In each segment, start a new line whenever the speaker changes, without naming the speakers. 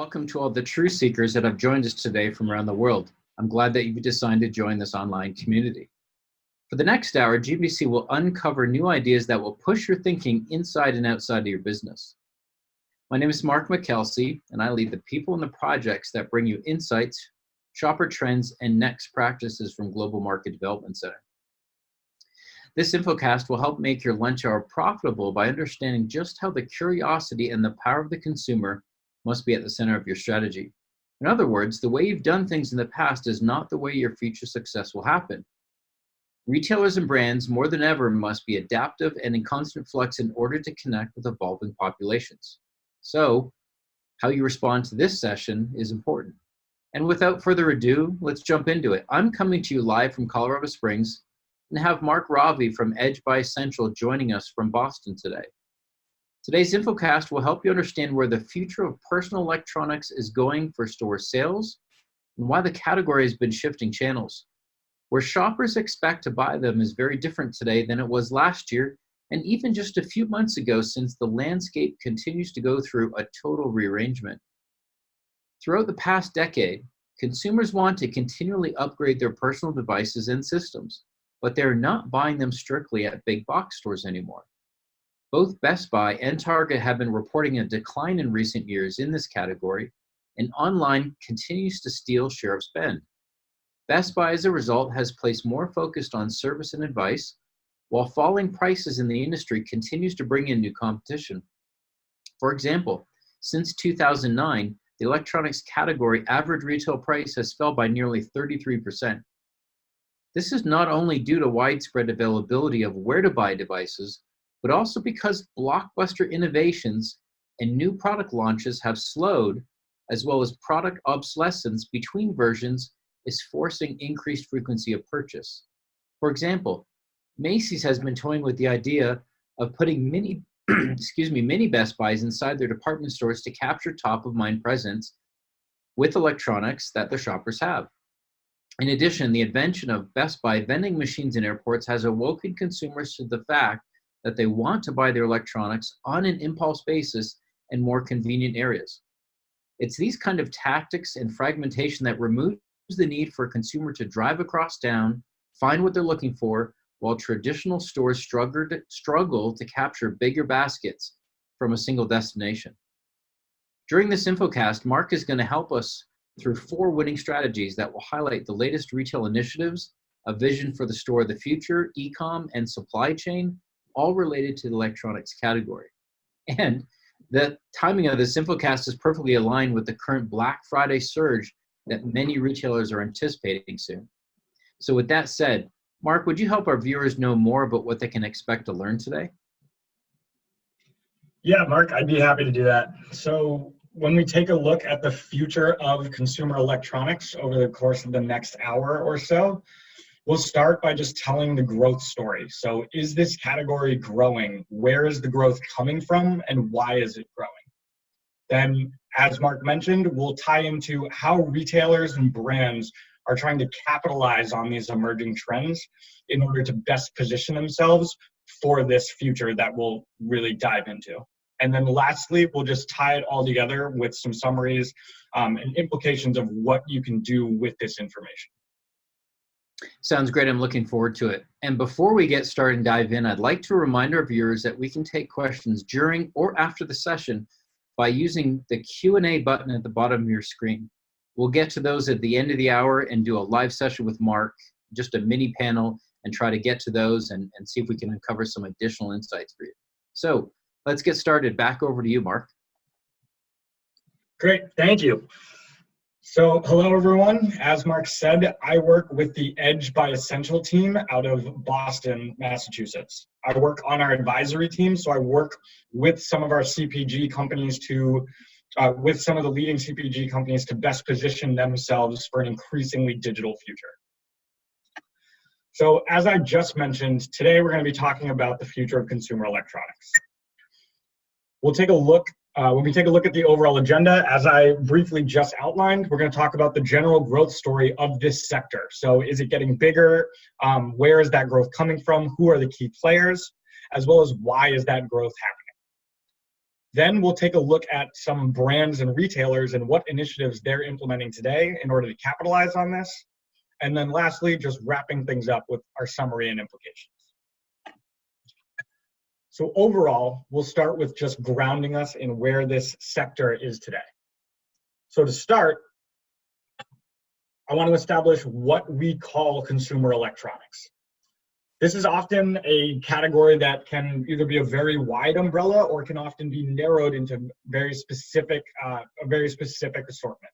welcome to all the truth seekers that have joined us today from around the world. I'm glad that you've decided to join this online community. For the next hour, GMDC will uncover new ideas that will push your thinking inside and outside of your business. My name is Mark McKelsey, and I lead the people and the projects that bring you insights, shopper trends, and next practices from Global Market Development Center. This Infocast will help make your lunch hour profitable by understanding just how the curiosity and the power of the consumer must be at the center of your strategy. In other words, the way you've done things in the past is not the way your future success will happen. Retailers and brands more than ever must be adaptive and in constant flux in order to connect with evolving populations. So, how you respond to this session is important. And without further ado, let's jump into it. I'm coming to you live from Colorado Springs and have Mark Ravi from Edge by Essential joining us from Boston today. Today's Infocast will help you understand where the future of personal electronics is going for store sales and why the category has been shifting channels. Where shoppers expect to buy them is very different today than it was last year and even just a few months ago, since the landscape continues to go through a total rearrangement. Throughout the past decade, consumers want to continually upgrade their personal devices and systems, but they're not buying them strictly at big box stores anymore. Both Best Buy and Target have been reporting a decline in recent years in this category, and online continues to steal share of spend. Best Buy, as a result, has placed more focus on service and advice, while falling prices in the industry continues to bring in new competition. For example, since 2009, the electronics category average retail price has fell by nearly 33%. This is not only due to widespread availability of where to buy devices, but also because blockbuster innovations and new product launches have slowed, as well as product obsolescence between versions is forcing increased frequency of purchase. For example, Macy's has been toying with the idea of putting mini Best Buys inside their department stores to capture top-of-mind presence with electronics that their shoppers have. In addition, the invention of Best Buy vending machines in airports has awoken consumers to the fact that they want to buy their electronics on an impulse basis in more convenient areas. It's these kind of tactics and fragmentation that removes the need for a consumer to drive across town, find what they're looking for, while traditional stores struggle to capture bigger baskets from a single destination. During this Infocast, Mark is going to help us through 4 winning strategies that will highlight the latest retail initiatives, a vision for the store of the future, e-com, and supply chain, all related to the electronics category. And the timing of this Infocast is perfectly aligned with the current Black Friday surge that many retailers are anticipating soon. So with that said, Mark, would you help our viewers know more about what they can expect to learn today?
Yeah, Mark, I'd be happy to do that. So when we take a look at the future of consumer electronics over the course of the next hour or so, we'll start by just telling the growth story. So is this category growing? Where is the growth coming from, and why is it growing? Then, as Mark mentioned, we'll tie into how retailers and brands are trying to capitalize on these emerging trends in order to best position themselves for this future that we'll really dive into. And then lastly, we'll just tie it all together with some summaries and implications of what you can do with this information.
Sounds great. I'm looking forward to it. And before we get started and dive in, I'd like to remind our viewers that we can take questions during or after the session by using the Q&A button at the bottom of your screen. We'll get to those at the end of the hour and do a live session with Mark, just a mini panel, and try to get to those and see if we can uncover some additional insights for you. So let's get started. Back over to you, Mark.
Great, thank you. So hello, everyone. As Mark said, I work with the Edge by Essential team out of Boston, Massachusetts. I work on our advisory team, so I work with some of our CPG companies with some of the leading CPG companies to best position themselves for an increasingly digital future. So as I just mentioned, today we're going to be talking about the future of consumer electronics. We'll take a look When we take a look at the overall agenda, as I briefly just outlined, we're going to talk about the general growth story of this sector. So is it getting bigger? Where is that growth coming from? Who are the key players? As well as why is that growth happening? Then we'll take a look at some brands and retailers and what initiatives they're implementing today in order to capitalize on this. And then lastly, just wrapping things up with our summary and implications. So overall, we'll start with just grounding us in where this sector is today. So to start, I want to establish what we call consumer electronics. This is often a category that can either be a very wide umbrella or can often be narrowed into a very specific assortment.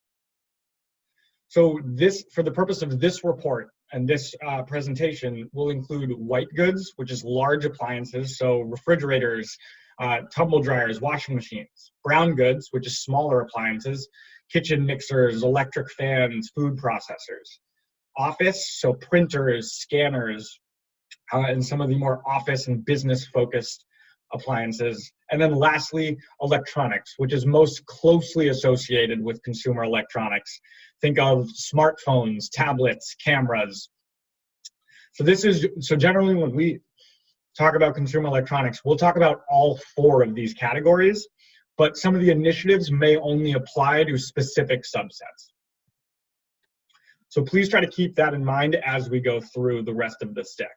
So this, for the purpose of this report and this presentation, will include white goods, which is large appliances, so refrigerators, tumble dryers, washing machines. Brown goods, which is smaller appliances, kitchen mixers, electric fans, food processors. Office, so printers, scanners, and some of the more office and business focused appliances. And then lastly, electronics, which is most closely associated with consumer electronics. Think of smartphones, tablets, cameras. So generally when we talk about consumer electronics, we'll talk about all four of these categories, but some of the initiatives may only apply to specific subsets. So please try to keep that in mind as we go through the rest of this deck.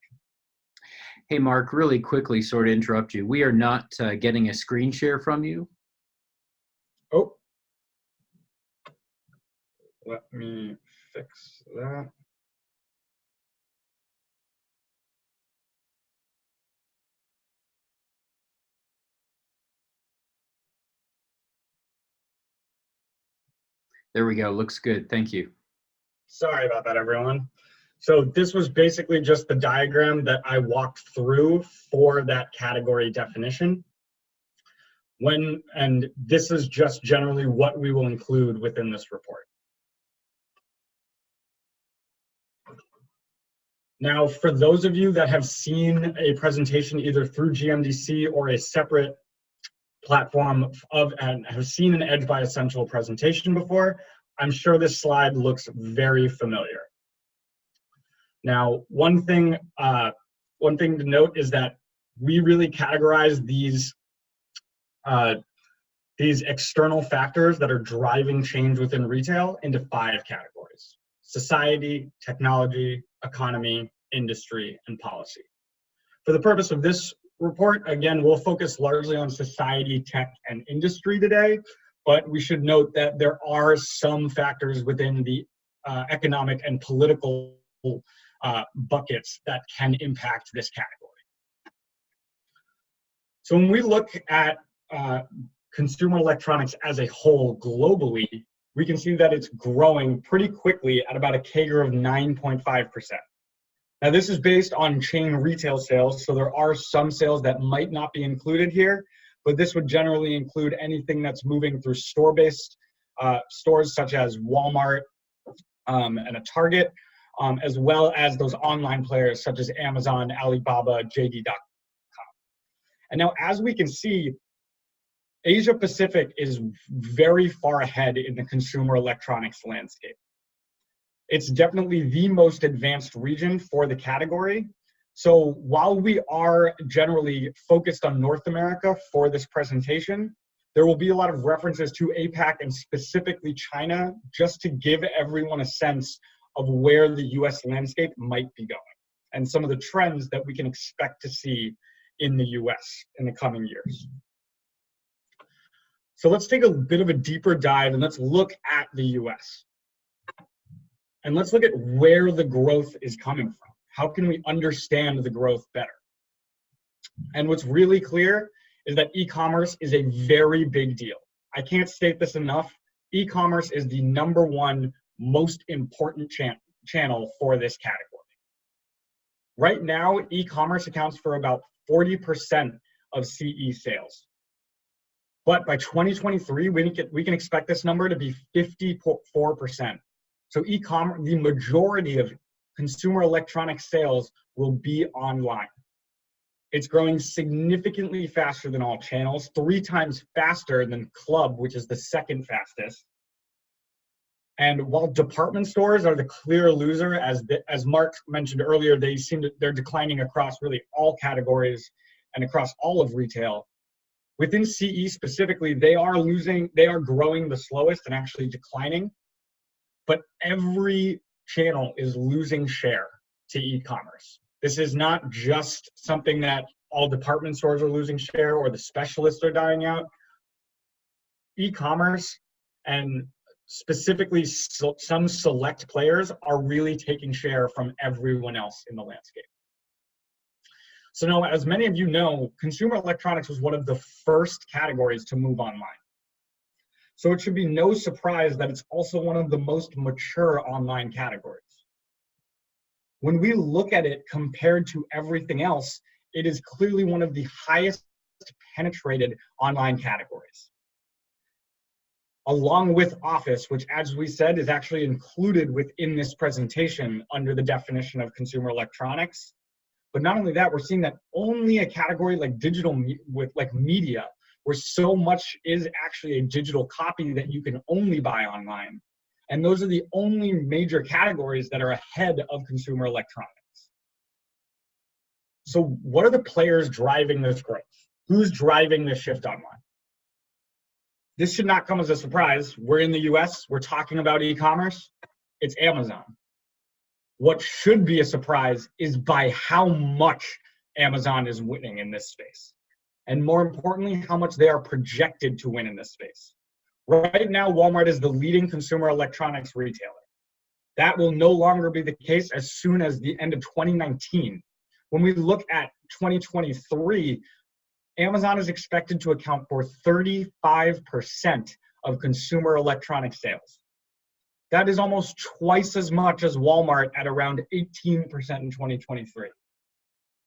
Hey, Mark, really quickly, sort of interrupt you. We are not getting a screen share from you.
Oh, let me fix that.
There we go. Looks good. Thank you.
Sorry about that, everyone. So this was basically just the diagram that I walked through for that category definition. And this is just generally what we will include within this report. Now, for those of you that have seen a presentation either through GMDC or a separate platform and have seen an Edge by Essential presentation before, I'm sure this slide looks very familiar. Now, one thing to note is that we really categorize these external factors that are driving change within retail into 5 categories: society, technology, economy, industry, and policy. For the purpose of this report, again, we'll focus largely on society, tech, and industry today, but we should note that there are some factors within the economic and political buckets that can impact this category. So when we look at consumer electronics as a whole globally, we can see that it's growing pretty quickly at about a CAGR of 9.5%. Now this is based on chain retail sales, so there are some sales that might not be included here, but this would generally include anything that's moving through store-based stores such as Walmart and a Target, as well as those online players such as Amazon, Alibaba, JD.com. And now, as we can see, Asia Pacific is very far ahead in the consumer electronics landscape. It's definitely the most advanced region for the category. So while we are generally focused on North America for this presentation, there will be a lot of references to APAC and specifically China, just to give everyone a sense of where the US landscape might be going and some of the trends that we can expect to see in the US in the coming years. So let's take a bit of a deeper dive and let's look at the US. And let's look at where the growth is coming from. How can we understand the growth better? And what's really clear is that e-commerce is a very big deal. I can't state this enough. E-commerce is the #1 most important channel for this category. Right now, e-commerce accounts for about 40% of CE sales. But by 2023, we can expect this number to be 54%. So e-commerce, the majority of consumer electronic sales will be online. It's growing significantly faster than all channels, 3 times faster than club, which is the second fastest. And while department stores are the clear loser, as Mark mentioned earlier, they're declining across really all categories and across all of retail. Within CE specifically, they are growing the slowest and actually declining, but every channel is losing share to e-commerce. This is not just something that all department stores are losing share or the specialists are dying out. E-commerce and specifically some select players are really taking share from everyone else in the landscape. So now, as many of you know, consumer electronics was one of the first categories to move online. So it should be no surprise that it's also one of the most mature online categories. When we look at it compared to everything else, it is clearly one of the highest penetrated online categories. Along with Office, which, as we said, is actually included within this presentation under the definition of consumer electronics. But not only that, we're seeing that only a category like digital with like media, where so much is actually a digital copy that you can only buy online. And those are the only major categories that are ahead of consumer electronics. So what are the players driving this growth? Who's driving this shift online? This should not come as a surprise. We're in the US, we're talking about e-commerce, it's Amazon. What should be a surprise is by how much Amazon is winning in this space. And more importantly, how much they are projected to win in this space. Right now, Walmart is the leading consumer electronics retailer. That will no longer be the case as soon as the end of 2019. When we look at 2023, Amazon is expected to account for 35% of consumer electronic sales. That is almost twice as much as Walmart at around 18% in 2023.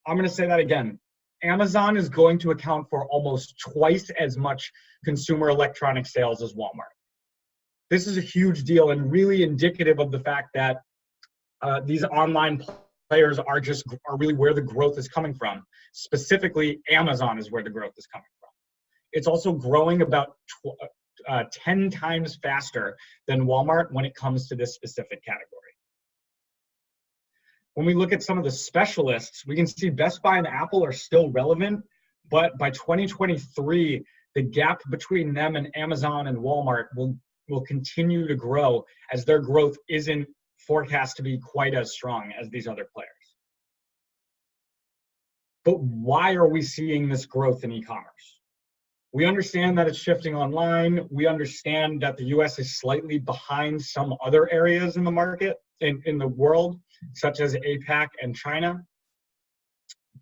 I'm going to say that again. Amazon is going to account for almost twice as much consumer electronic sales as Walmart. This is a huge deal and really indicative of the fact that these online players are really where the growth is coming from. Specifically, Amazon is where the growth is coming from. It's also growing about 10 times faster than Walmart when it comes to this specific category. When we look at some of the specialists, we can see Best Buy and Apple are still relevant, but by 2023, the gap between them and Amazon and Walmart will continue to grow as their growth isn't forecast to be quite as strong as these other players. But why are we seeing this growth in e-commerce? We understand that it's shifting online. We understand that the US is slightly behind some other areas in the market, in the world, such as APAC and China.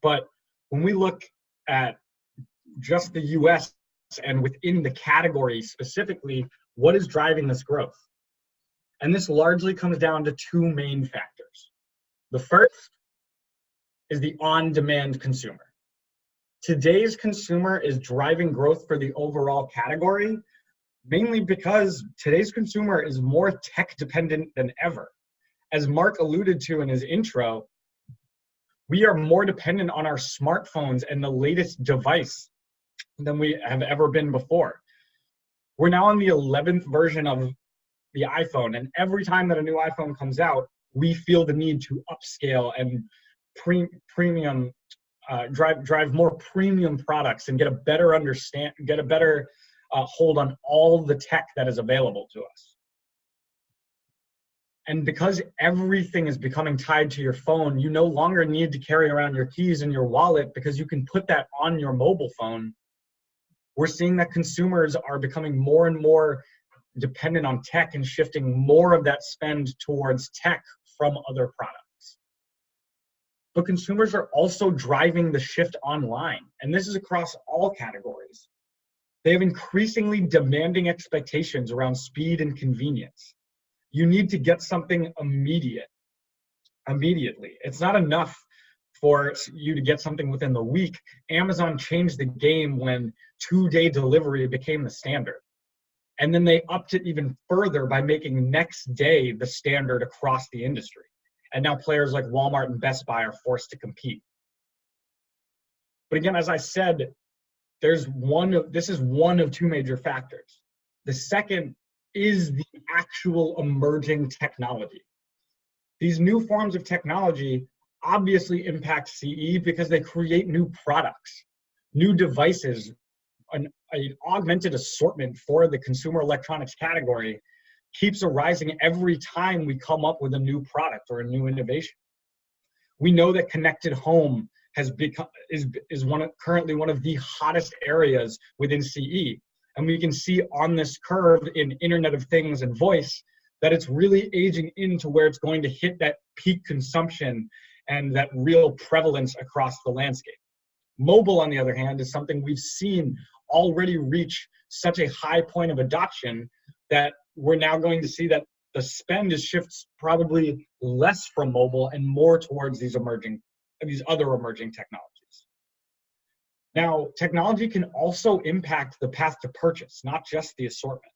But when we look at just the US and within the category specifically, what is driving this growth? And this largely comes down to two main factors. The first is the on-demand consumer. Today's consumer is driving growth for the overall category, mainly because today's consumer is more tech dependent than ever. As Mark alluded to in his intro, we are more dependent on our smartphones and the latest device than we have ever been before. We're now on the 11th version of the iPhone, and every time that a new iPhone comes out, we feel the need to upscale and drive more premium products and get a better hold on all the tech that is available to us. And because everything is becoming tied to your phone, you no longer need to carry around your keys in your wallet because you can put that on your mobile phone. We're seeing that consumers are becoming more and more dependent on tech and shifting more of that spend towards tech from other products. But consumers are also driving the shift online, and this is across all categories. They have increasingly demanding expectations around speed and convenience. You need to get something immediately. It's not enough for you to get something within the week. Amazon changed the game when 2-day delivery became the standard. And then they upped it even further by making next day the standard across the industry. And now players like Walmart and Best Buy are forced to compete. But again, as I said, this is one of two major factors. The second is the actual emerging technology. These new forms of technology obviously impact CE because they create new products, new devices, an augmented assortment for the consumer electronics category keeps arising every time we come up with a new product or a new innovation. We know that connected home has become is currently one of the hottest areas within CE. And we can see on this curve in Internet of Things and voice that it's really aging into where it's going to hit that peak consumption and that real prevalence across the landscape. Mobile, on the other hand, is something we've seen already reach such a high point of adoption that we're now going to see that the spend is shifts probably less from mobile and more towards these other emerging technologies. Now, technology can also impact the path to purchase, not just the assortment.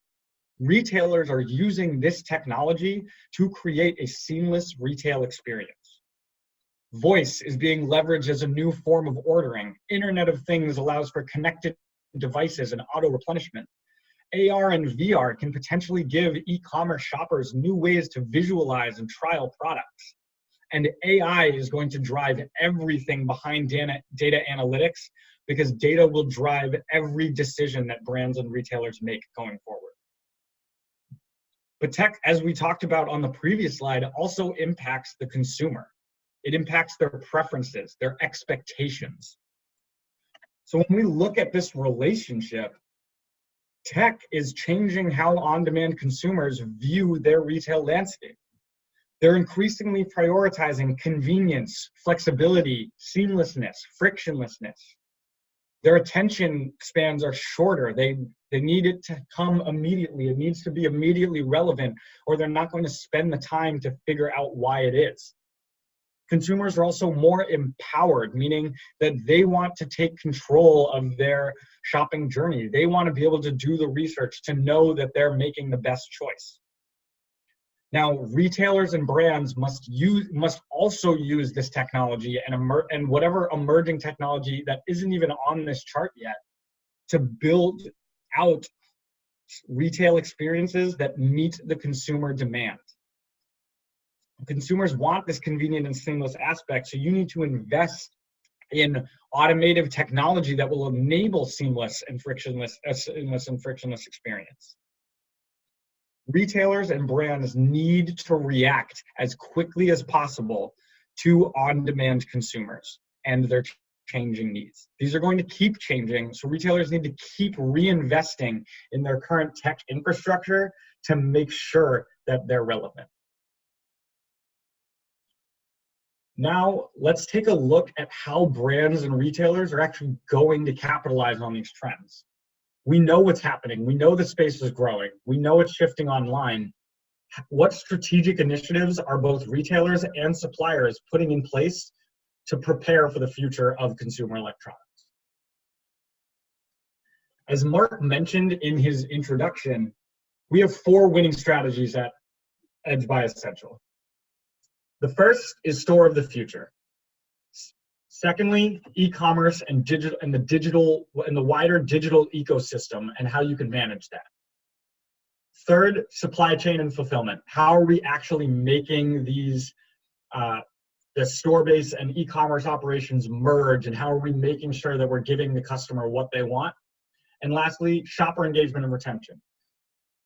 Retailers are using this technology to create a seamless retail experience. Voice is being leveraged as a new form of ordering. Internet of Things allows for connected devices and auto replenishment. AR and VR can potentially give e-commerce shoppers new ways to visualize and trial products. And AI is going to drive everything behind data analytics, because data will drive every decision that brands and retailers make going forward. But tech, as we talked about on the previous slide, also impacts the consumer. It impacts their preferences, their expectations. So when we look at this relationship, tech is changing how on-demand consumers view their retail landscape. They're increasingly prioritizing convenience, flexibility, seamlessness, frictionlessness. Their attention spans are shorter. They need it to come immediately. It needs to be immediately relevant, or they're not going to spend the time to figure out why it is. Consumers are also more empowered, meaning that they want to take control of their shopping journey. They want to be able to do the research to know that they're making the best choice. Now, retailers and brands must also use this technology and whatever emerging technology that isn't even on this chart yet to build out retail experiences that meet the consumer demand. Consumers want this convenient and seamless aspect, so you need to invest in automated technology that will enable seamless and frictionless experience. Retailers and brands need to react as quickly as possible to on-demand consumers and their changing needs. These are going to keep changing, so retailers need to keep reinvesting in their current tech infrastructure to make sure that they're relevant. Now, let's take a look at how brands and retailers are actually going to capitalize on these trends. We know what's happening. We know the space is growing. We know it's shifting online. What strategic initiatives are both retailers and suppliers putting in place to prepare for the future of consumer electronics? As Mark mentioned in his introduction, we have 4 winning strategies at Edge by Essential. The first is store of the future. Secondly, e-commerce and the wider digital ecosystem and how you can manage that. Third, supply chain and fulfillment. How are we actually making these the store base and e-commerce operations merge, and how are we making sure that we're giving the customer what they want? And lastly, shopper engagement and retention.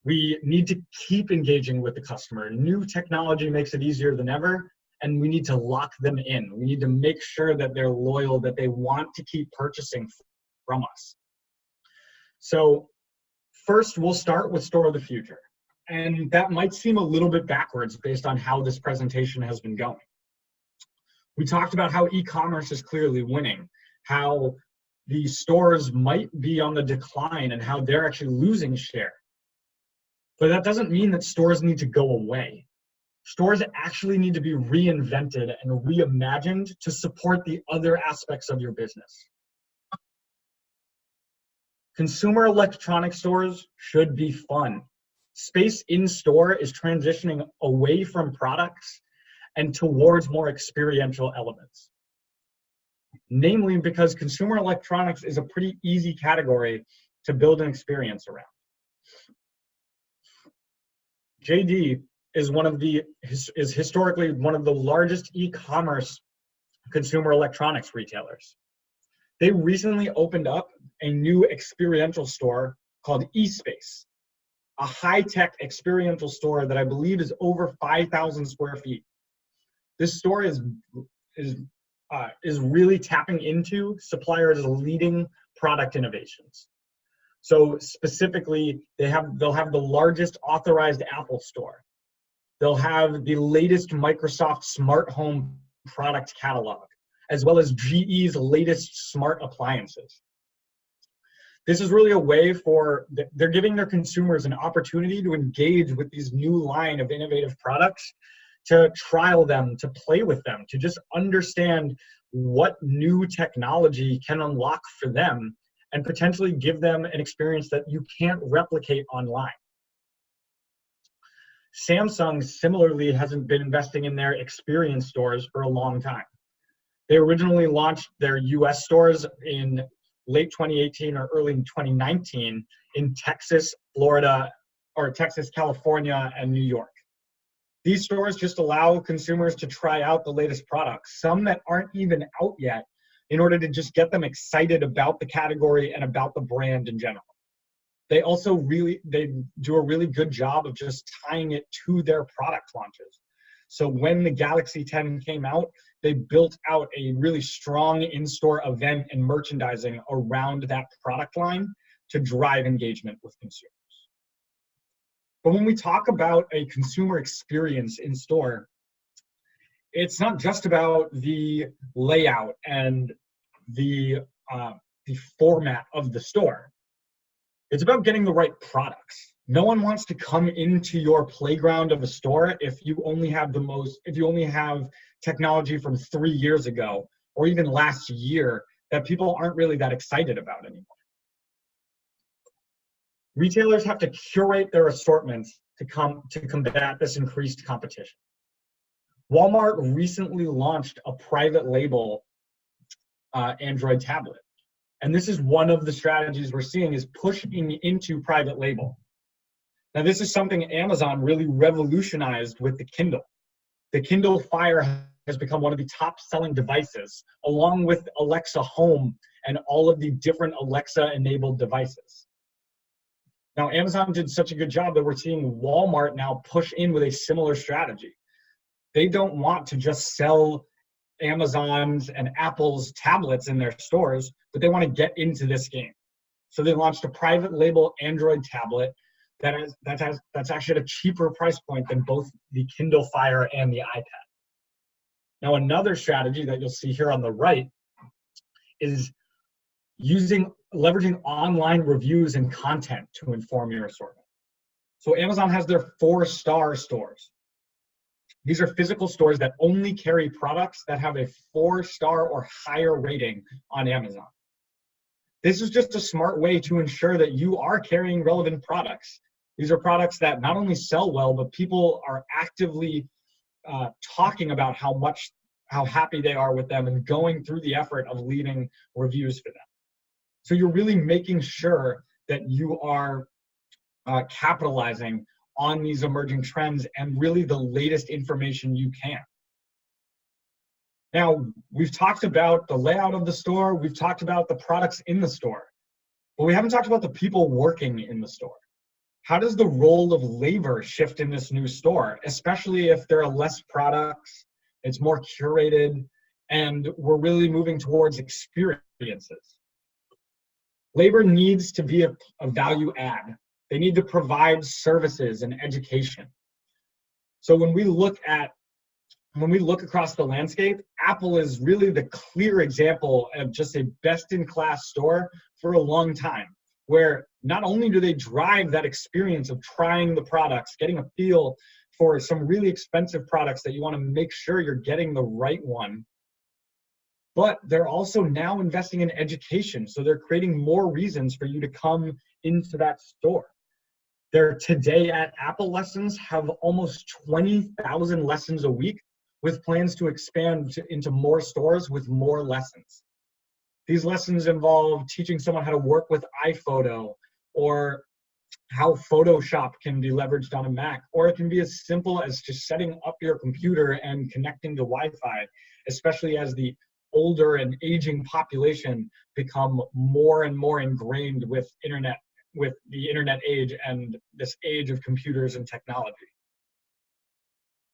We need to keep engaging with the customer. New technology makes it easier than ever, and we need to lock them in. We need to make sure that they're loyal, that they want to keep purchasing from us. So first, we'll start with store of the future. And that might seem a little bit backwards based on how this presentation has been going. We talked about how e-commerce is clearly winning, how the stores might be on the decline, and how they're actually losing share. But that doesn't mean that stores need to go away. Stores actually need to be reinvented and reimagined to support the other aspects of your business. Consumer electronic stores should be fun. Space in store is transitioning away from products and towards more experiential elements. Namely, because consumer electronics is a pretty easy category to build an experience around. JD is historically one of the largest e-commerce consumer electronics retailers. They recently opened up a new experiential store called eSpace, a high-tech experiential store that I believe is over 5,000 square feet. This store is really tapping into suppliers' leading product innovations. So specifically, they'll have the largest authorized Apple store. They'll have the latest Microsoft smart home product catalog, as well as GE's latest smart appliances. This is really a way they're giving their consumers an opportunity to engage with these new line of innovative products, to trial them, to play with them, to just understand what new technology can unlock for them and potentially give them an experience that you can't replicate online. Samsung similarly hasn't been investing in their experience stores for a long time. They originally launched their US stores in late 2018 or early 2019 in Texas, Florida, or Texas, California, and New York. These stores just allow consumers to try out the latest products, some that aren't even out yet, in order to just get them excited about the category and about the brand in general. They also they do a really good job of just tying it to their product launches. So when the Galaxy 10 came out, they built out a really strong in-store event and merchandising around that product line to drive engagement with consumers. But when we talk about a consumer experience in store, it's not just about the layout and the format of the store. It's about getting the right products. No one wants to come into your playground of a store if you only have technology from 3 years ago or even last year that people aren't really that excited about anymore. Retailers have to curate their assortments to combat this increased competition. Walmart recently launched a private label Android tablet. And this is one of the strategies we're seeing, is pushing into private label. Now, this is something Amazon really revolutionized with the Kindle. The Kindle Fire has become one of the top selling devices, along with Alexa Home and all of the different Alexa enabled devices. Now, Amazon did such a good job that we're seeing Walmart now push in with a similar strategy. They don't want to just sell Amazon's and Apple's tablets in their stores, but they want to get into this game. So they launched a private label Android tablet that's actually at a cheaper price point than both the Kindle Fire and the iPad. Now, another strategy that you'll see here on the right is leveraging online reviews and content to inform your assortment. So Amazon has their 4-star stores. These are physical stores that only carry products that have a 4-star or higher rating on Amazon. This is just a smart way to ensure that you are carrying relevant products. These are products that not only sell well, but people are actively talking about how happy they are with them and going through the effort of leaving reviews for them. So you're really making sure that you are capitalizing on these emerging trends and really the latest information you can. Now, we've talked about the layout of the store, we've talked about the products in the store, but we haven't talked about the people working in the store. How does the role of labor shift in this new store, especially if there are less products, it's more curated, and we're really moving towards experiences? Labor needs to be a value add. They need to provide services and education. So when we look across the landscape, Apple is really the clear example of just a best-in-class store for a long time, where not only do they drive that experience of trying the products, getting a feel for some really expensive products that you want to make sure you're getting the right one, but they're also now investing in education. So they're creating more reasons for you to come into that store. Their Today at Apple lessons have almost 20,000 lessons a week, with plans to expand into more stores with more lessons. These lessons involve teaching someone how to work with iPhoto, or how Photoshop can be leveraged on a Mac, or it can be as simple as just setting up your computer and connecting to Wi-Fi, especially as the older and aging population become more and more ingrained with the internet age and this age of computers and technology.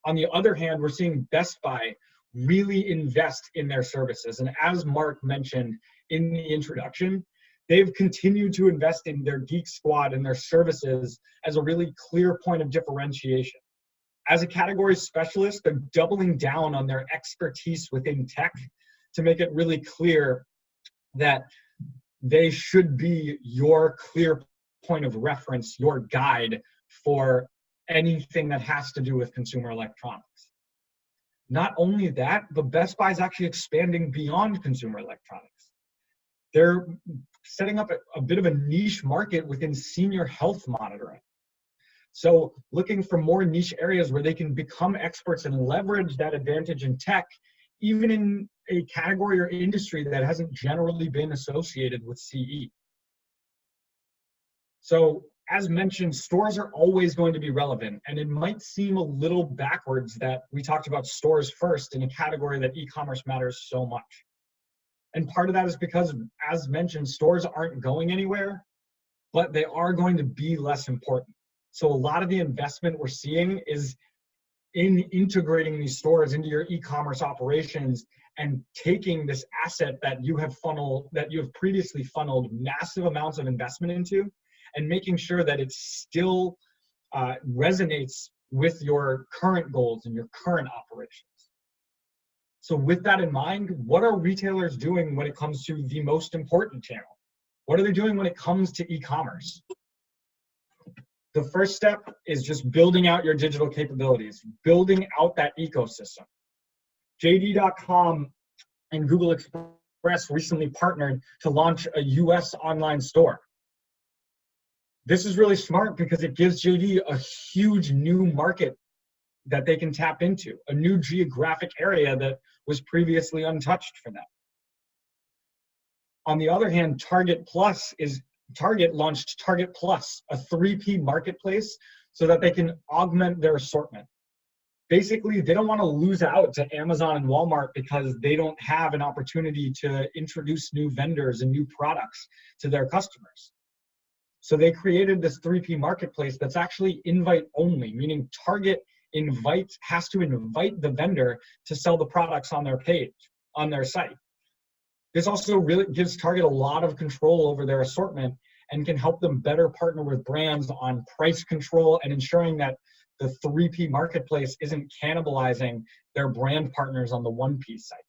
On the other hand, we're seeing Best Buy really invest in their services. And as Mark mentioned in the introduction, they've continued to invest in their Geek Squad and their services as a really clear point of differentiation. As a category specialist, they're doubling down on their expertise within tech to make it really clear that they should be your clear point of reference, your guide for anything that has to do with consumer electronics. Not only that, but Best Buy is actually expanding beyond consumer electronics. They're setting up a bit of a niche market within senior health monitoring. So looking for more niche areas where they can become experts and leverage that advantage in tech, even in a category or industry that hasn't generally been associated with CE. So as mentioned, stores are always going to be relevant, and it might seem a little backwards that we talked about stores first in a category that e-commerce matters so much. And part of that is because, as mentioned, stores aren't going anywhere, but they are going to be less important. So a lot of the investment we're seeing is in integrating these stores into your e-commerce operations and taking this asset that you have previously funneled massive amounts of investment into, and making sure that it still resonates with your current goals and your current operations. So with that in mind, what are retailers doing when it comes to the most important channel? What are they doing when it comes to e-commerce? The first step is just building out your digital capabilities, building out that ecosystem. JD.com and Google Express recently partnered to launch a US online store. This is really smart because it gives JD a huge new market that they can tap into, a new geographic area that was previously untouched for them. On the other hand, Target launched Target Plus, a 3P marketplace, so that they can augment their assortment. Basically, they don't want to lose out to Amazon and Walmart because they don't have an opportunity to introduce new vendors and new products to their customers. So they created this 3P marketplace that's actually invite only, meaning Target has to invite the vendor to sell the products on their page, on their site. This also really gives Target a lot of control over their assortment and can help them better partner with brands on price control and ensuring that the 3P marketplace isn't cannibalizing their brand partners on the 1P site.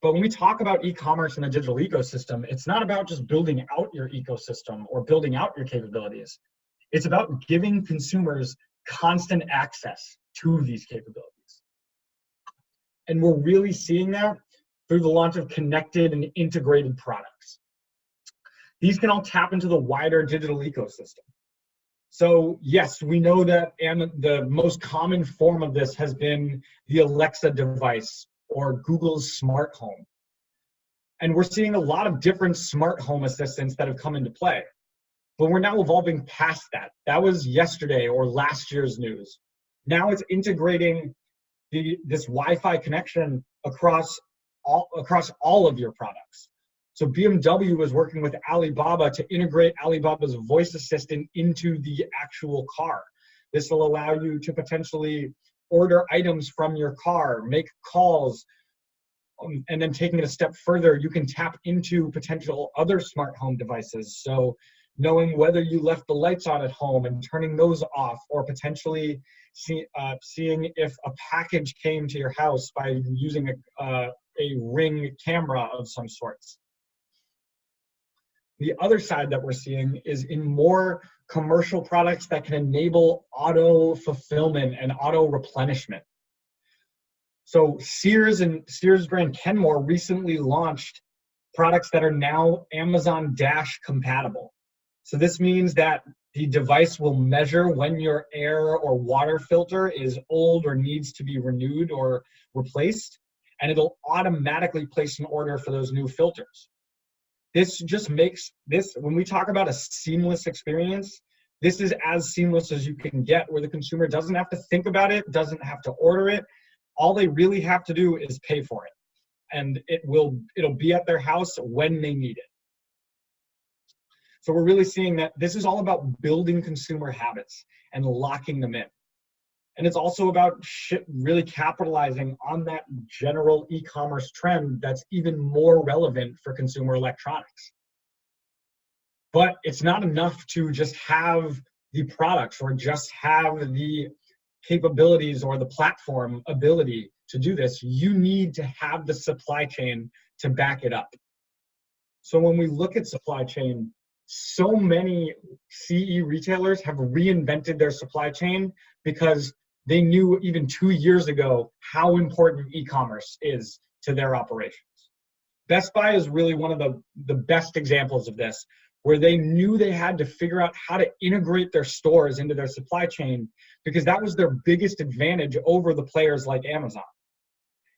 But when we talk about e-commerce and the digital ecosystem, it's not about just building out your ecosystem or building out your capabilities. It's about giving consumers constant access to these capabilities. And we're really seeing that through the launch of connected and integrated products. These can all tap into the wider digital ecosystem. So yes, we know that the most common form of this has been the Alexa device or Google's smart home. And we're seeing a lot of different smart home assistants that have come into play. But we're now evolving past that. That was yesterday or last year's news. Now it's integrating this Wi-Fi connection across all of your products. So BMW is working with Alibaba to integrate Alibaba's voice assistant into the actual car. This will allow you to potentially order items from your car, make calls, and then taking it a step further, you can tap into potential other smart home devices. So knowing whether you left the lights on at home and turning those off, or potentially seeing if a package came to your house by using a Ring camera of some sorts. The other side that we're seeing is in more commercial products that can enable auto fulfillment and auto replenishment. So Sears and Sears brand Kenmore recently launched products that are now Amazon Dash compatible. So this means that the device will measure when your air or water filter is old or needs to be renewed or replaced, and it'll automatically place an order for those new filters. This just makes this, when we talk about a seamless experience, this is as seamless as you can get, where the consumer doesn't have to think about it, doesn't have to order it. All they really have to do is pay for it, and it'll be at their house when they need it. So we're really seeing that this is all about building consumer habits and locking them in. And it's also about really capitalizing on that general e-commerce trend that's even more relevant for consumer electronics. But it's not enough to just have the products or just have the capabilities or the platform ability to do this. You need to have the supply chain to back it up. So when we look at supply chain, so many CE retailers have reinvented their supply chain because they knew even 2 years ago how important e-commerce is to their operations. Best Buy is really one of the best examples of this, where they knew they had to figure out how to integrate their stores into their supply chain because that was their biggest advantage over the players like Amazon.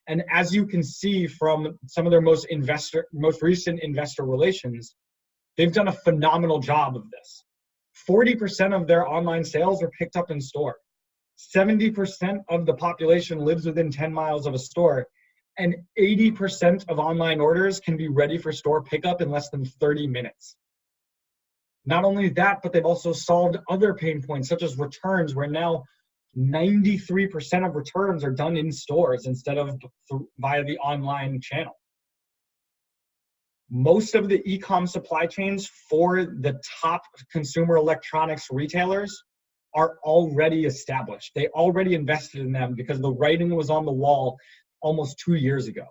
And as you can see from some of their most recent investor relations, they've done a phenomenal job of this. 40% of their online sales are picked up in store. 70% of the population lives within 10 miles of a store, and 80% of online orders can be ready for store pickup in less than 30 minutes. Not only that, but they've also solved other pain points, such as returns, where now 93% of returns are done in stores instead of via the online channel. Most of the e-com supply chains for the top consumer electronics retailers are already established. They already invested in them because the writing was on the wall almost 2 years ago.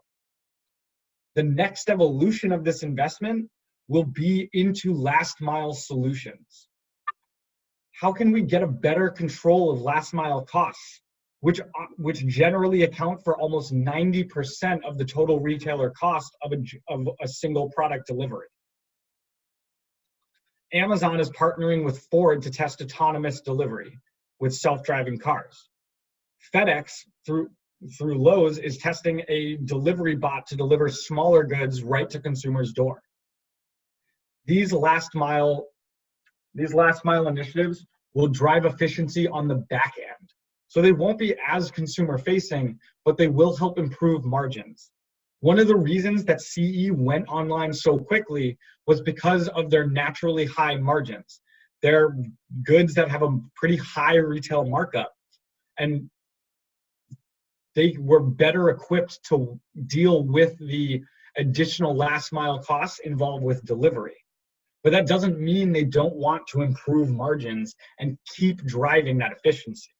The next evolution of this investment will be into last mile solutions. How can we get a better control of last mile costs, which generally account for almost 90% of the total retailer cost of a single product delivery? Amazon is partnering with Ford to test autonomous delivery with self-driving cars. FedEx, through Lowe's, is testing a delivery bot to deliver smaller goods right to consumers' door. These last mile initiatives will drive efficiency on the back end. So they won't be as consumer facing, but they will help improve margins. One of the reasons that CE went online so quickly was because of their naturally high margins. They're goods that have a pretty high retail markup, and they were better equipped to deal with the additional last mile costs involved with delivery. But that doesn't mean they don't want to improve margins and keep driving that efficiency.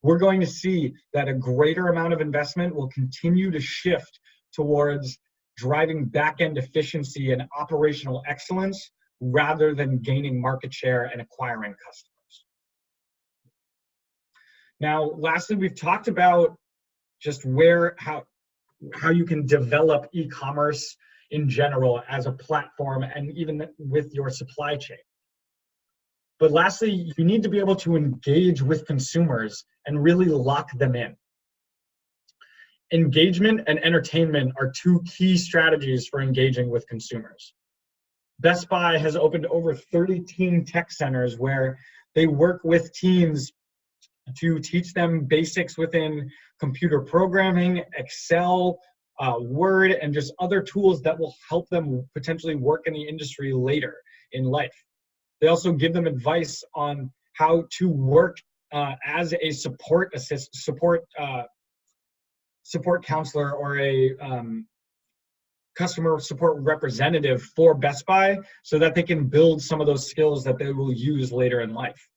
We're going to see that a greater amount of investment will continue to shift towards driving back-end efficiency and operational excellence rather than gaining market share and acquiring customers. Now, lastly, we've talked about just how you can develop e-commerce in general as a platform and even with your supply chain. But lastly, you need to be able to engage with consumers and really lock them in. Engagement and entertainment are two key strategies for engaging with consumers. Best Buy has opened over 30 teen tech centers where they work with teens to teach them basics within computer programming, Excel, Word, and just other tools that will help them potentially work in the industry later in life. They also give them advice on how to work as a support counselor or a customer support representative for Best Buy so that they can build some of those skills that they will use later in life.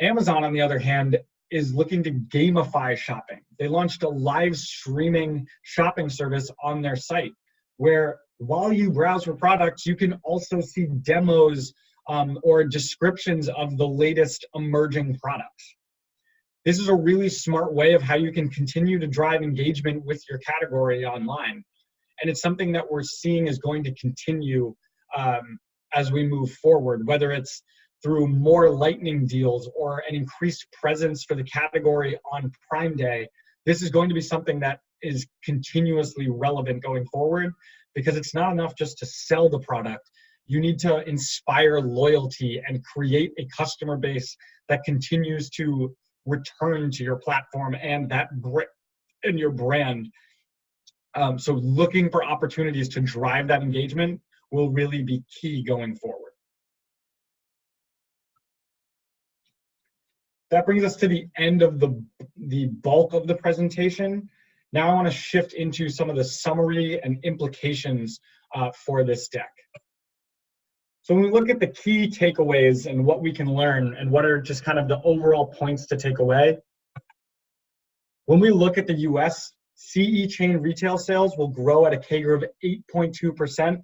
Amazon, on the other hand, is looking to gamify shopping. They launched a live streaming shopping service on their site where while you browse for products, you can also see demos or descriptions of the latest emerging products. This is a really smart way of how you can continue to drive engagement with your category online. And it's something that we're seeing is going to continue as we move forward, whether it's through more lightning deals or an increased presence for the category on Prime Day. This is going to be something that is continuously relevant going forward because it's not enough just to sell the product. You need to inspire loyalty and create a customer base that continues to return to your platform and and your brand. So looking for opportunities to drive that engagement will really be key going forward. That brings us to the end of the bulk of the presentation. Now I want to shift into some of the summary and implications for this deck. So when we look at the key takeaways and what we can learn and what are just kind of the overall points to take away, when we look at the US, CE chain retail sales will grow at a CAGR of 8.2%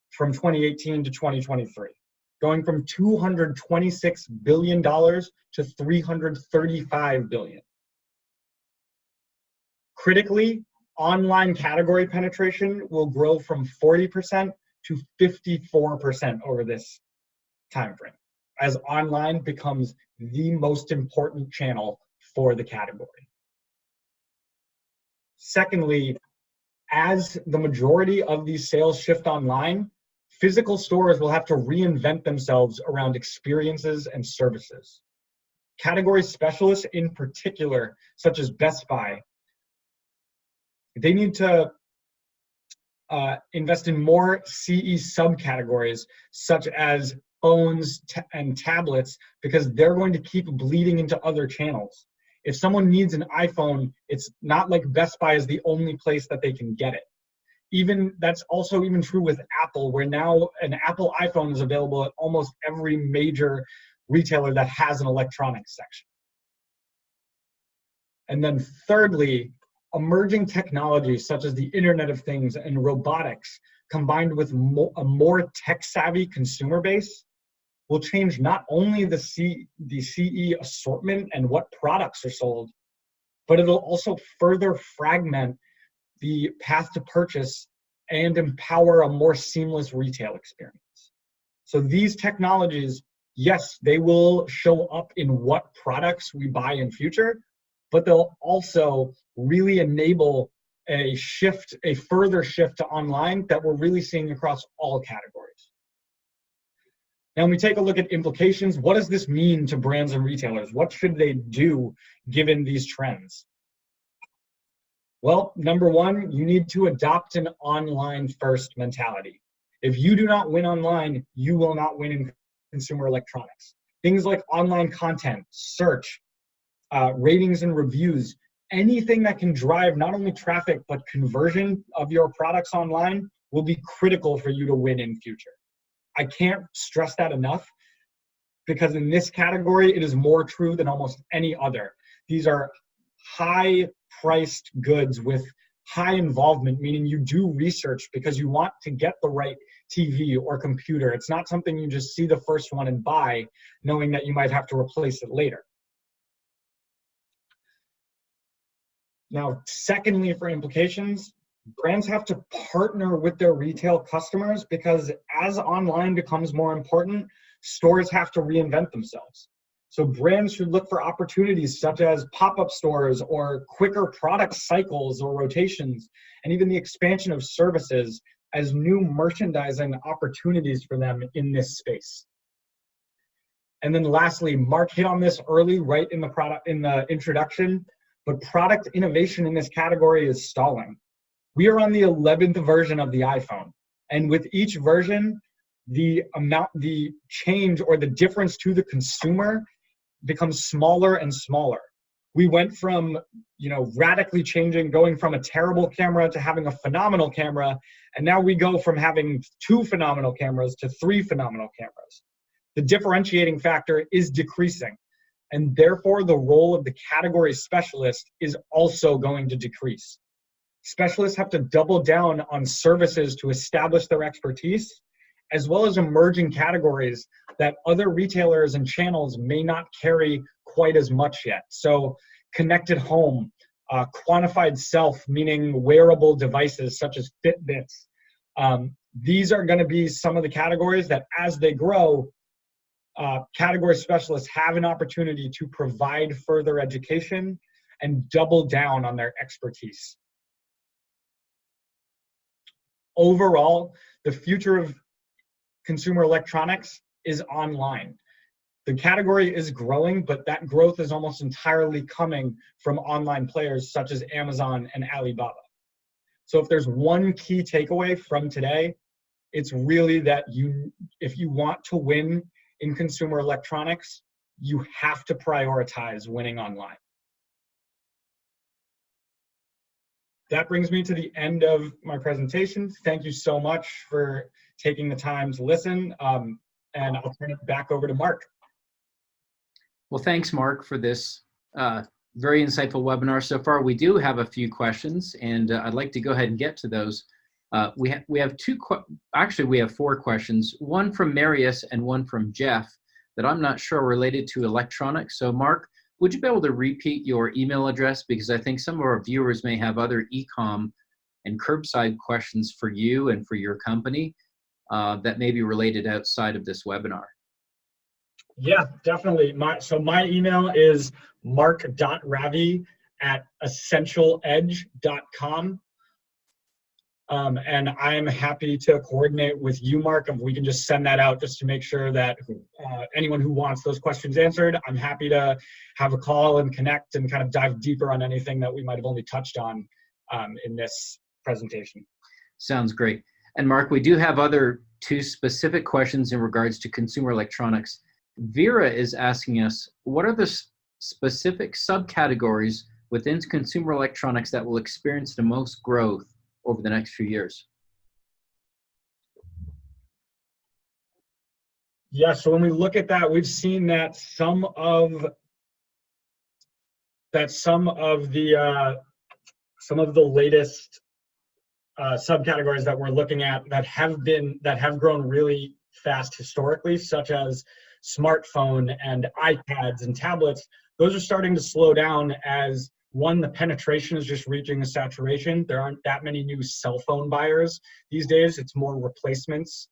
from 2018 to 2023, going from $226 billion to $335 billion. Critically, online category penetration will grow from 40% to 54% over this time frame, as online becomes the most important channel for the category. Secondly, as the majority of these sales shift online, physical stores will have to reinvent themselves around experiences and services. Category specialists in particular, such as Best Buy, they need to invest in more CE subcategories, such as phones and tablets, because they're going to keep bleeding into other channels. If someone needs an iPhone, it's not like Best Buy is the only place that they can get it. That's also even true with Apple, where now an Apple iPhone is available at almost every major retailer that has an electronics section. And then thirdly, emerging technologies such as the Internet of Things and robotics, combined with a more tech-savvy consumer base, will change not only the CE assortment and what products are sold, but it'll also further fragment the path to purchase and empower a more seamless retail experience. So these technologies, yes, they will show up in what products we buy in future, but they'll also really enable a further shift to online that we're really seeing across all categories. Now, when we take a look at implications, what does this mean to brands and retailers? What should they do given these trends? Well, number one, you need to adopt an online first mentality. If you do not win online, you will not win in consumer electronics. Things like online content, search, ratings and reviews, anything that can drive not only traffic, but conversion of your products online will be critical for you to win in future. I can't stress that enough, because in this category, it is more true than almost any other. These are high-priced goods with high involvement, meaning you do research because you want to get the right TV or computer. It's not something you just see the first one and buy, knowing that you might have to replace it later. Now, secondly, for implications, brands have to partner with their retail customers, because as online becomes more important, stores have to reinvent themselves. So brands should look for opportunities such as pop-up stores or quicker product cycles or rotations, and even the expansion of services as new merchandising opportunities for them in this space. And then lastly, Mark hit on this early, right in the introduction, but product innovation in this category is stalling. We are on the 11th version of the iPhone, and with each version, the change or the difference to the consumer becomes smaller and smaller. We went from, radically changing, going from a terrible camera to having a phenomenal camera, and now we go from having 2 phenomenal cameras to 3 phenomenal cameras. The differentiating factor is decreasing, and therefore the role of the category specialist is also going to decrease. Specialists have to double down on services to establish their expertise, as well as emerging categories that other retailers and channels may not carry quite as much yet. So connected home, quantified self, meaning wearable devices such as Fitbits. These are going to be some of the categories that, as they grow, category specialists have an opportunity to provide further education and double down on their expertise. Overall, the future of consumer electronics is online. The category is growing, but that growth is almost entirely coming from online players such as Amazon and Alibaba. So if there's one key takeaway from today, it's really that if you want to win in consumer electronics, you have to prioritize winning online. That brings me to the end of my presentation. Thank you so much for taking the time to listen, and I'll turn it back over to Mark.
Well, thanks, Mark, for this very insightful webinar so far. We do have a few questions, and I'd like to go ahead and get to those. We have four questions, one from Marius and one from Jeff that I'm not sure are related to electronics. So Mark, would you be able to repeat your email address? Because I think some of our viewers may have other e-com and curbside questions for you and for your company that may be related outside of this webinar.
Yeah, definitely. My email is mark.ravi@essentialedge.com. And I'm happy to coordinate with you, Mark, if we can just send that out just to make sure that anyone who wants those questions answered, I'm happy to have a call and connect and kind of dive deeper on anything that we might have only touched on in this presentation.
Sounds great. And Mark, we do have two specific questions in regards to consumer electronics. Vera is asking us, what are the specific subcategories within consumer electronics that will experience the most growth over the next few years?
Yeah, so when we look at that, we've seen that some of the latest subcategories that we're looking at that have grown really fast historically, such as smartphone and iPads and tablets, those are starting to slow down as one, the penetration is just reaching a saturation. There aren't that many new cell phone buyers these days. It's more replacements.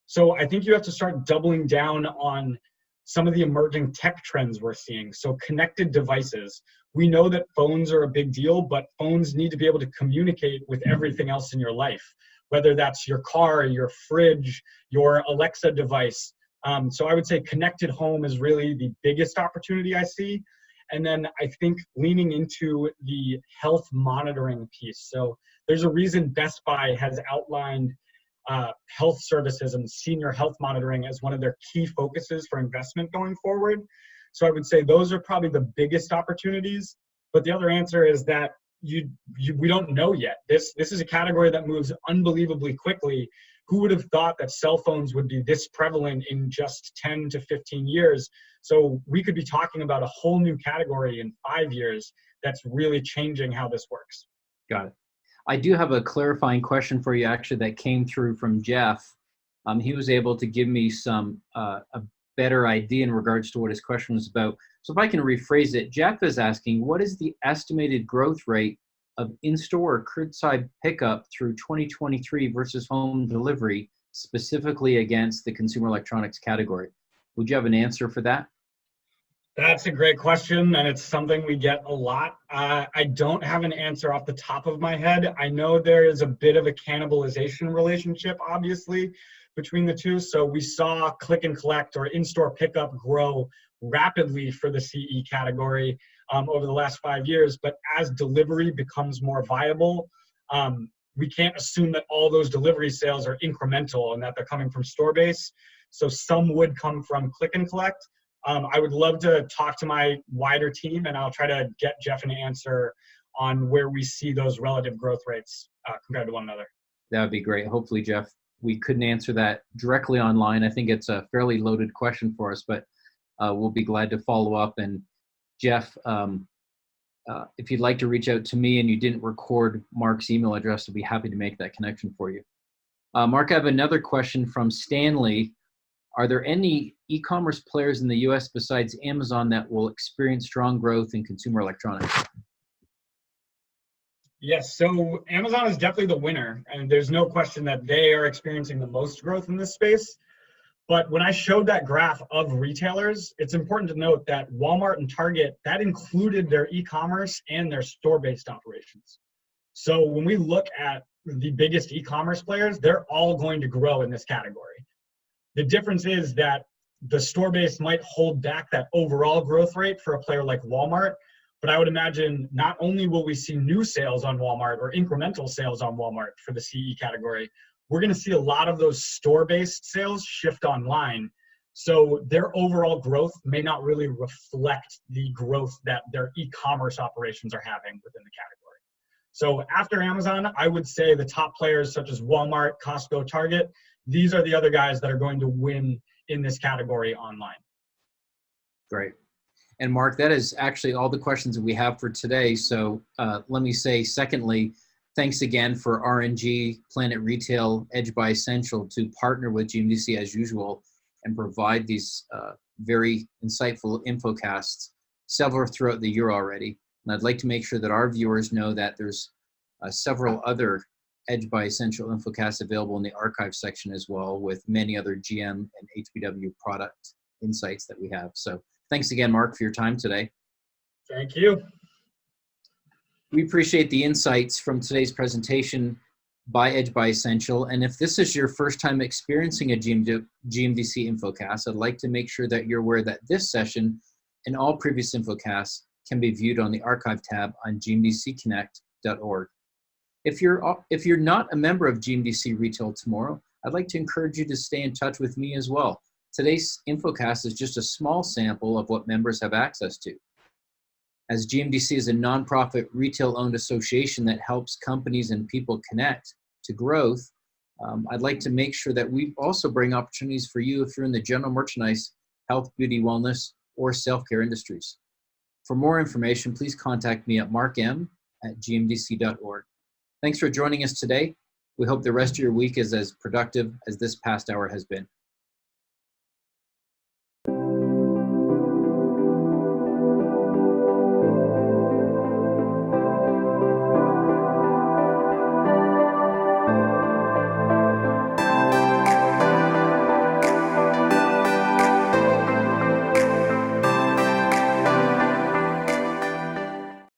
So I think you have to start doubling down on some of the emerging tech trends we're seeing. So connected devices. We know that phones are a big deal, but phones need to be able to communicate with everything else in your life, whether that's your car, your fridge, your Alexa device. So I would say connected home is really the biggest opportunity I see. And then I think leaning into the health monitoring piece. So there's a reason Best Buy has outlined health services and senior health monitoring as one of their key focuses for investment going forward. So I would say those are probably the biggest opportunities. But the other answer is that we don't know yet. This is a category that moves unbelievably quickly. Who would have thought that cell phones would be this prevalent in just 10 to 15 years? So we could be talking about a whole new category in 5 years that's really changing how this works.
Got it. I do have a clarifying question for you actually that came through from Jeff. He was able to give me a better idea in regards to what his question was about. So if I can rephrase it, Jeff is asking, what is the estimated growth rate of in-store or curbside pickup through 2023 versus home delivery, specifically against the consumer electronics category? Would you have an answer for that?
That's a great question, and it's something we get a lot. I don't have an answer off the top of my head. I know there is a bit of a cannibalization relationship, obviously, between the two. So we saw click and collect or in-store pickup grow rapidly for the CE category over the last 5 years. But as delivery becomes more viable, we can't assume that all those delivery sales are incremental and that they're coming from store base. So some would come from click and collect. I would love to talk to my wider team, and I'll try to get Jeff an answer on where we see those relative growth rates compared to one another.
That would be great. Hopefully, Jeff, we couldn't answer that directly online. I think it's a fairly loaded question for us, but we'll be glad to follow up. And Jeff, if you'd like to reach out to me and you didn't record Mark's email address, I'd be happy to make that connection for you. Mark, I have another question from Stanley. Are there any e-commerce players in the US besides Amazon that will experience strong growth in consumer electronics?
Yes, so Amazon is definitely the winner, and there's no question that they are experiencing the most growth in this space. But when I showed that graph of retailers, it's important to note that Walmart and Target, that included their e-commerce and their store-based operations. So when we look at the biggest e-commerce players, they're all going to grow in this category. The difference is that the store base might hold back that overall growth rate for a player like Walmart. But I would imagine not only will we see new sales on Walmart or incremental sales on Walmart for the CE category, we're going to see a lot of those store-based sales shift online. So their overall growth may not really reflect the growth that their e-commerce operations are having within the category. So after Amazon, I would say the top players such as Walmart, Costco, Target, these are the other guys that are going to win in this category online.
Great. And Mark, that is actually all the questions that we have for today. So let me say, secondly, thanks again for RNG, Planet Retail, Edge by Essential to partner with GMDC as usual and provide these very insightful infocasts, several throughout the year already. And I'd like to make sure that our viewers know that there's several other Edge by Essential infocasts available in the archive section as well, with many other GM and HBW product insights that we have. So thanks again, Mark, for your time today.
Thank you.
We appreciate the insights from today's presentation by Edge by Essential. And if this is your first time experiencing a GMDC Infocast, I'd like to make sure that you're aware that this session and all previous Infocasts can be viewed on the archive tab on gmdcconnect.org. If you're not a member of GMDC Retail Tomorrow, I'd like to encourage you to stay in touch with me as well. Today's Infocast is just a small sample of what members have access to. As GMDC is a nonprofit retail-owned association that helps companies and people connect to growth, I'd like to make sure that we also bring opportunities for you if you're in the general merchandise, health, beauty, wellness, or self-care industries. For more information, please contact me at markm@gmdc.org. Thanks for joining us today. We hope the rest of your week is as productive as this past hour has been.